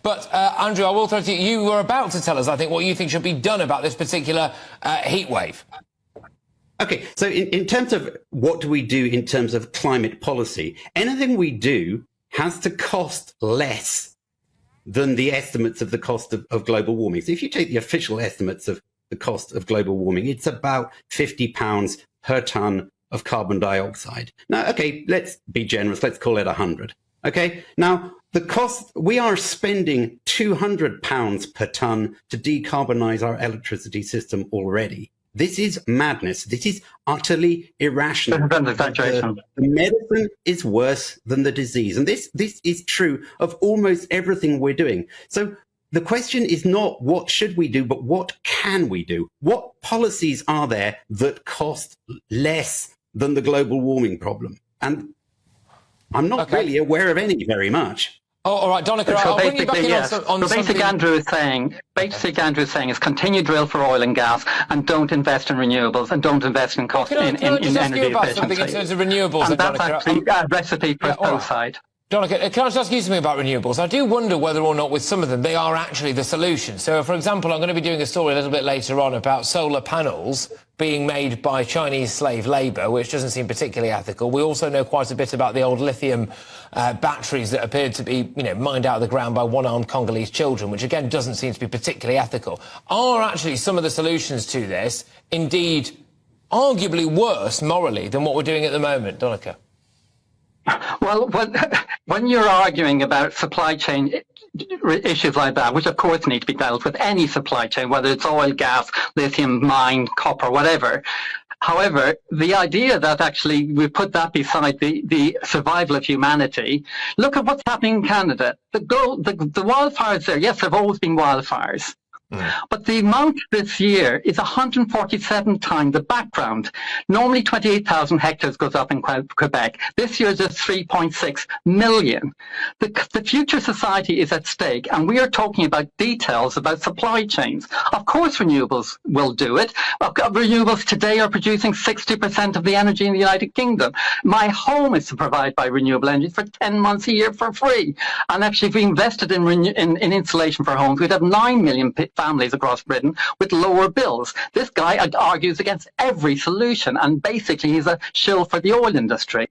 But, Andrew, I will throw to you. You were about to tell us, I think, what you think should be done about this particular heat wave. Okay, so in terms of what do we do in terms of climate policy, anything we do has to cost less than the estimates of the cost of global warming. So if you take the official estimates of the cost of global warming, it's about £50 per tonne of carbon dioxide. Now, okay, let's be generous. Let's call it 100. Okay, now the cost, we are spending £200 per tonne to decarbonise our electricity system already. This is madness. This is utterly irrational. The medicine is worse than the disease. And this is true of almost everything we're doing. So the question is not what should we do, but what can we do? What policies are there that cost less than the global warming problem? And I'm not really aware of any very much. Oh, all right, Donnachadh, I'll bring you back in on basically, Andrew is saying is continue drill for oil and gas and don't invest in renewables and don't invest in cost in energy efficiency. Something in terms of renewables, and that's actually a recipe for suicide. Donnachadh, can I just ask you something about renewables? I do wonder whether or not with some of them they are actually the solution. So, for example, I'm going to be doing a story a little bit later on about solar panels being made by Chinese slave labour, which doesn't seem particularly ethical. We also know quite a bit about the old lithium batteries that appeared to be, mined out of the ground by one-armed Congolese children, which again doesn't seem to be particularly ethical. Are actually some of the solutions to this indeed arguably worse morally than what we're doing at the moment, Donnachadh? Well, when you're arguing about supply chain issues like that, which of course need to be dealt with any supply chain, whether it's oil, gas, lithium, mine, copper, whatever. However, the idea that actually we put that beside the survival of humanity, look at what's happening in Canada. The wildfires there, yes, there have always been wildfires. But the amount this year is 147 times the background. Normally 28,000 hectares goes up in Quebec. This year is just 3.6 million. The future society is at stake, and we are talking about details about supply chains. Of course renewables will do it. Renewables today are producing 60% of the energy in the United Kingdom. My home is provided by renewable energy for 10 months a year for free. And actually, if we invested in insulation for homes, we'd have 9 million families across Britain with lower bills. This guy argues against every solution, and basically he's a shill for the oil industry.